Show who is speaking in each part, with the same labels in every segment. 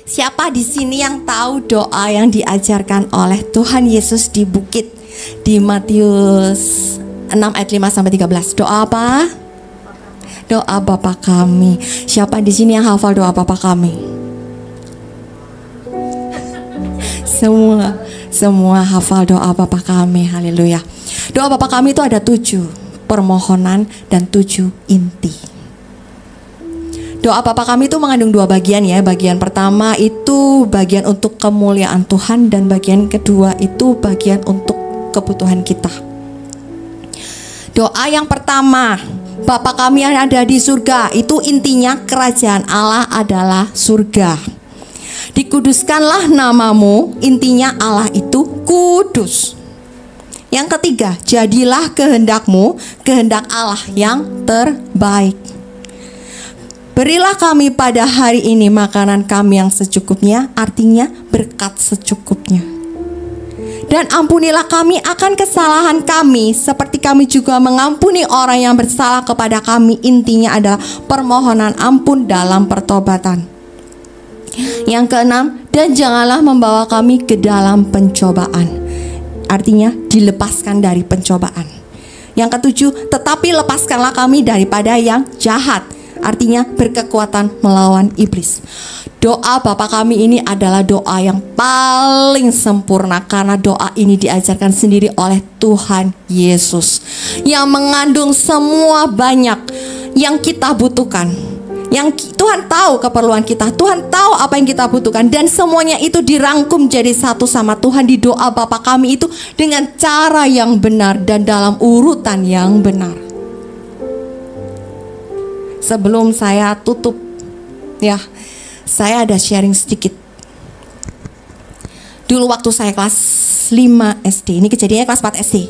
Speaker 1: Siapa di sini yang tahu doa yang diajarkan oleh Tuhan Yesus di bukit di Matius 6 ayat 5 sampai 13? Doa apa? Doa Bapa kami. Siapa di sini yang hafal doa Bapa kami? Semua hafal doa Bapa kami. Haleluya. Doa Bapa kami itu ada 7 permohonan dan 7 inti. Doa Bapa kami itu mengandung 2 bagian ya. Bagian pertama itu bagian untuk kemuliaan Tuhan, dan bagian kedua itu bagian untuk kebutuhan kita. Doa yang pertama, Bapa kami yang ada di surga, itu intinya kerajaan Allah adalah surga. Dikuduskanlah namamu, intinya Allah itu kudus. Yang ketiga, jadilah kehendakmu, kehendak Allah yang terbaik. Berilah kami pada hari ini makanan kami yang secukupnya, artinya berkat secukupnya. Dan ampunilah kami akan kesalahan kami, seperti kami juga mengampuni orang yang bersalah kepada kami. Intinya adalah permohonan ampun dalam pertobatan. Yang keenam, dan janganlah membawa kami ke dalam pencobaan. Artinya dilepaskan dari pencobaan. Yang ketujuh, tetapi lepaskanlah kami daripada yang jahat. Artinya berkekuatan melawan iblis. Doa Bapa kami ini adalah doa yang paling sempurna, karena doa ini diajarkan sendiri oleh Tuhan Yesus, yang mengandung semua banyak yang kita butuhkan. Yang Tuhan tahu keperluan kita, Tuhan tahu apa yang kita butuhkan, dan semuanya itu dirangkum jadi satu sama Tuhan di doa Bapa kami itu dengan cara yang benar dan dalam urutan yang benar. Sebelum saya tutup ya, saya ada sharing sedikit. Dulu waktu saya kelas 5 SD, ini kejadiannya kelas 4 SD.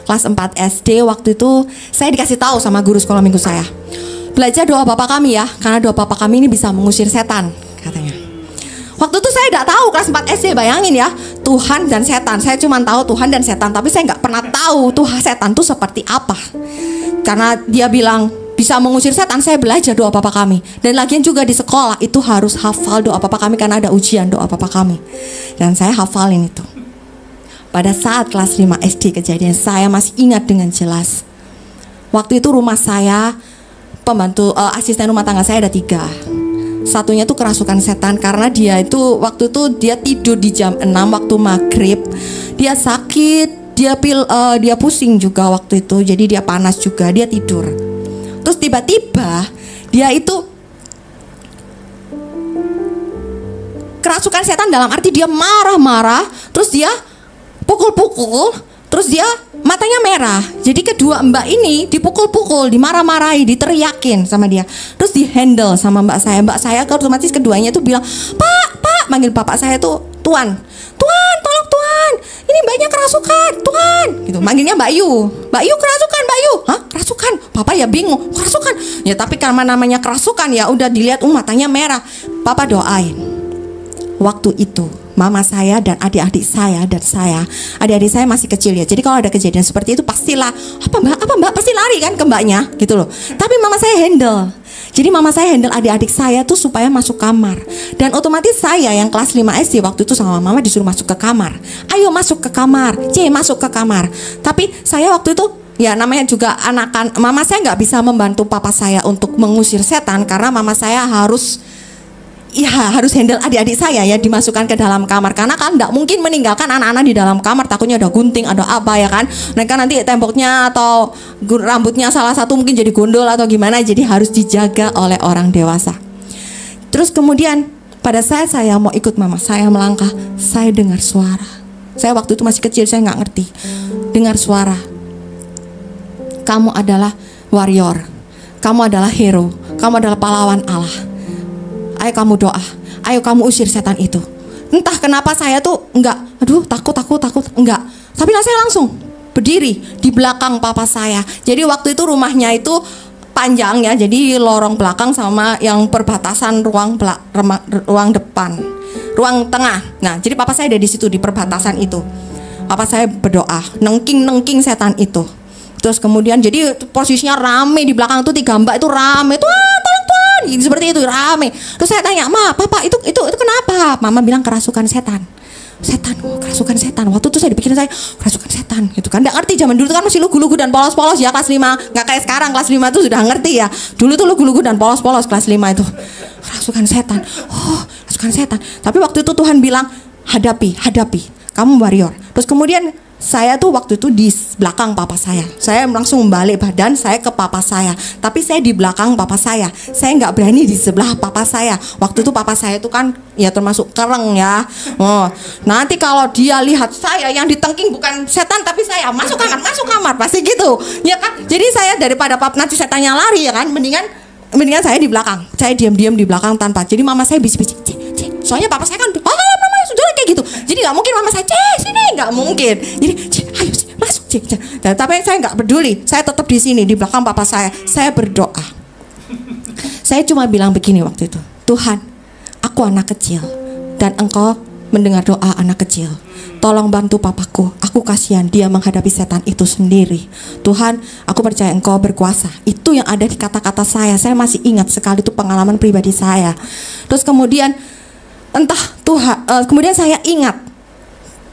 Speaker 1: Kelas 4 SD waktu itu saya dikasih tahu sama guru sekolah minggu saya, belajar doa Bapa kami ya, karena doa Bapa kami ini bisa mengusir setan katanya. Waktu itu saya tidak tahu, kelas 4 SD, bayangin ya, Tuhan dan setan. Saya cuma tahu Tuhan dan setan, tapi saya nggak pernah tahu Tuhan setan itu seperti apa. Karena dia bilang bisa mengusir setan, saya belajar doa Bapa kami. Dan lagian juga di sekolah itu harus hafal doa Bapa kami, karena ada ujian doa Bapa kami. Dan saya hafalin itu. Pada saat kelas 5 SD kejadian, saya masih ingat dengan jelas. Waktu itu rumah saya, pembantu asisten rumah tangga saya ada 3. Satunya tuh kerasukan setan, karena dia itu waktu itu dia tidur di jam 6 waktu maghrib. Dia sakit, dia pusing juga waktu itu, jadi dia panas juga, dia tidur. Terus tiba-tiba dia itu kerasukan setan, dalam arti dia marah-marah, terus dia pukul-pukul, terus dia matanya merah. Jadi kedua mbak ini dipukul-pukul, dimarah-marahi, diteriakin sama dia. Terus dihandle sama mbak saya. Mbak saya otomatis keduanya tuh bilang, Pak, manggil bapak saya tuh Tuan, tolong Tuan, ini mbaknya kerasukan, Tuan. Gitu, manggilnya Mbak Yu kerasukan, Mbak Yu. Hah, kerasukan? Papa ya bingung, kerasukan. Ya tapi karena namanya kerasukan ya udah dilihat, matanya merah. Papa doain. Waktu itu mama saya dan adik-adik saya dan adik-adik saya masih kecil ya. Jadi kalau ada kejadian seperti itu pastilah apa mbak pasti lari kan ke mbaknya gitu loh. Tapi mama saya handle. Jadi mama saya handle adik-adik saya tuh supaya masuk kamar. Dan otomatis saya yang kelas 5 SD waktu itu sama mama disuruh masuk ke kamar. Ayo masuk ke kamar, masuk ke kamar. Tapi saya waktu itu ya namanya juga anakan, mama saya nggak bisa membantu papa saya untuk mengusir setan, karena mama saya harus handle adik-adik saya ya, dimasukkan ke dalam kamar, karena kan tidak mungkin meninggalkan anak-anak di dalam kamar, takutnya ada gunting, ada apa ya kan. Mereka nanti temboknya atau rambutnya salah satu mungkin jadi gondol atau gimana, jadi harus dijaga oleh orang dewasa. Terus kemudian pada saat saya mau ikut mama saya melangkah, saya dengar suara. Saya waktu itu masih kecil, saya nggak ngerti. Dengar suara, kamu adalah warrior, kamu adalah hero, kamu adalah pahlawan Allah. Ayo kamu doa, ayo kamu usir setan itu. Entah kenapa saya tuh enggak, takut, enggak. Tapi saya langsung berdiri di belakang papa saya. Jadi waktu itu rumahnya itu panjang ya, jadi lorong belakang sama yang perbatasan ruang depan, ruang tengah. Nah, jadi papa saya ada di situ di perbatasan itu. Papa saya berdoa, nengking setan itu. Terus kemudian jadi posisinya rame di belakang tuh, 3 mbak itu rame tuh, tolong Tuhan, setan, seperti itu rame. Terus saya tanya, "Ma, papa itu kenapa?" Mama bilang kerasukan setan. Setan, kerasukan setan. Waktu itu saya dipikirin saya kerasukan setan gitu kan. Nggak ngerti, zaman dulu tuh kan masih lugu-lugu dan polos-polos ya kelas 5. Nggak kayak sekarang kelas 5 tuh sudah ngerti ya. Dulu tuh lugu-lugu dan polos-polos kelas 5 itu. Kerasukan setan. Oh, kerasukan setan. Tapi waktu itu Tuhan bilang, hadapi. Kamu warrior. Terus kemudian saya tuh waktu itu di belakang papa saya. Saya langsung membalik badan saya ke papa saya. Tapi saya di belakang papa saya. Saya nggak berani di sebelah papa saya. Waktu itu papa saya itu kan ya termasuk kereng ya. Oh, nanti kalau dia lihat saya yang ditengking bukan setan tapi saya masuk kamar pasti gitu. Ya kan? Jadi saya daripada nanti setannya lari ya kan, mendingan saya di belakang. Saya diam-diam di belakang tanpa. Jadi mama saya bisik-bisik. Soalnya papa saya kan sudah kayak gitu. Jadi nggak mungkin mama saya sini, nggak mungkin. Jadi ayo masuk cek. Tapi saya nggak peduli. Saya tetap di sini di belakang papa saya. Saya berdoa. Saya cuma bilang begini waktu itu. Tuhan, aku anak kecil dan Engkau mendengar doa anak kecil. Tolong bantu papaku. Aku kasihan dia menghadapi setan itu sendiri. Tuhan, aku percaya Engkau berkuasa. Itu yang ada di kata-kata saya. Saya masih ingat sekali itu pengalaman pribadi saya. Terus kemudian kemudian saya ingat,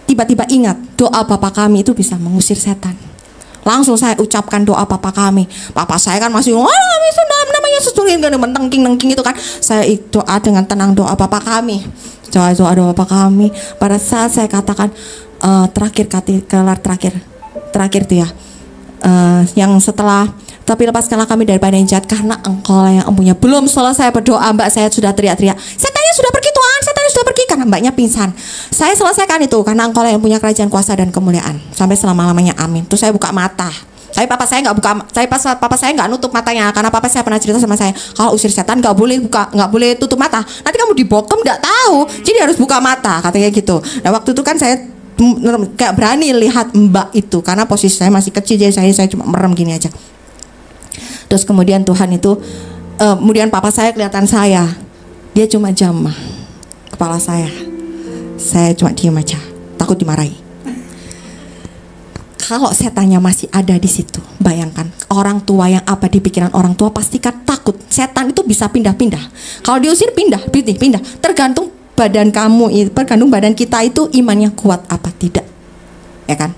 Speaker 1: tiba-tiba ingat doa Bapa kami itu bisa mengusir setan. Langsung saya ucapkan doa Bapa kami. Papa saya kan masih namanya sesuatu mentengking itu kan. Saya doa dengan tenang doa Bapa kami. Doa Bapa kami. Pada saat saya katakan terakhir itu ya, yang setelah tapi lepaskanlah kami daripada yang jahat karena Engkau lah yang empunya. Belum selesai berdoa Mbak saya sudah teriak-teriak, setannya sudah pergi Tuhan, setannya sudah pergi, karena Mbaknya pingsan. Saya selesaikan itu karena Engkau lah yang punya kerajaan, kuasa dan kemuliaan sampai selama-lamanya, amin. Terus saya buka mata. Tapi papa saya nggak nutup matanya karena papa saya pernah cerita sama saya, kalau usir setan nggak boleh tutup mata, nanti kamu dibokem nggak tahu, jadi harus buka mata katanya gitu. Nah waktu itu kan saya kayak berani lihat Mbak itu karena posisi saya masih kecil, jadi saya cuma merem gini aja. Terus kemudian Tuhan itu kemudian papa saya kelihatan saya, dia cuma jamah kepala saya cuma diam aja, takut dimarahi. Kalau setannya masih ada di situ, bayangkan orang tua yang apa di pikiran orang tua pasti kan takut. Setan itu bisa pindah-pindah. Kalau diusir pindah. Tergantung badan kamu, tergantung badan kita itu imannya kuat apa tidak, ya kan?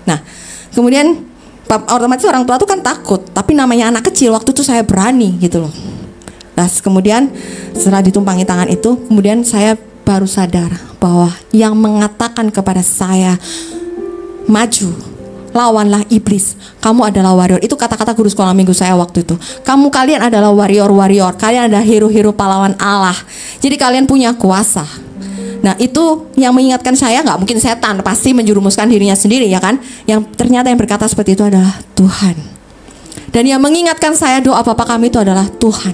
Speaker 1: Nah, kemudian otomatis orang tua tuh kan takut. Tapi namanya anak kecil, waktu itu saya berani gitu loh. Nah, kemudian setelah ditumpangi tangan itu, kemudian saya baru sadar bahwa yang mengatakan kepada saya, maju, lawanlah iblis, kamu adalah warrior. Itu kata-kata guru sekolah minggu saya waktu itu. Kalian adalah warrior, kalian adalah hero-hero pahlawan Allah. Jadi kalian punya kuasa. Nah itu yang mengingatkan saya, nggak mungkin setan, pasti menjerumuskan dirinya sendiri ya kan. Yang ternyata yang berkata seperti itu adalah Tuhan. Dan yang mengingatkan saya doa Bapa kami itu adalah Tuhan.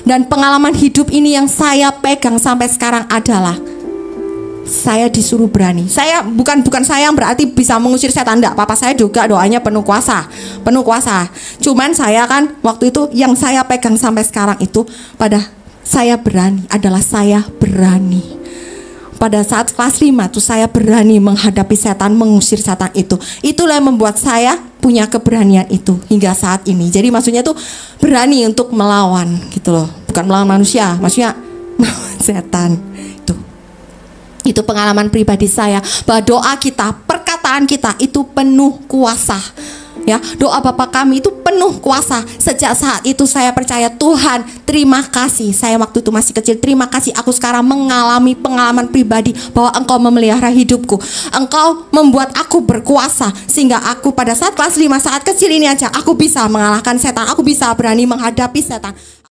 Speaker 1: Dan pengalaman hidup ini yang saya pegang sampai sekarang adalah saya disuruh berani. Saya bukan saya yang berarti bisa mengusir setan, enggak. Papa saya juga doanya penuh kuasa. Cuman saya kan waktu itu yang saya pegang sampai sekarang itu pada saya berani, adalah saya berani. Pada saat kelas 5 tuh saya berani menghadapi setan, mengusir setan itu. Itulah yang membuat saya punya keberanian itu hingga saat ini. Jadi maksudnya tuh berani untuk melawan gitu loh. Bukan melawan manusia, maksudnya melawan setan. Itu pengalaman pribadi saya, bahwa doa kita, perkataan kita itu penuh kuasa. Ya, doa Bapa kami itu penuh kuasa. Sejak saat itu saya percaya, Tuhan, terima kasih. Saya waktu itu masih kecil, terima kasih aku sekarang mengalami pengalaman pribadi bahwa Engkau memelihara hidupku. Engkau membuat aku berkuasa sehingga aku pada saat kelas 5 saat kecil ini aja aku bisa mengalahkan setan, aku bisa berani menghadapi setan.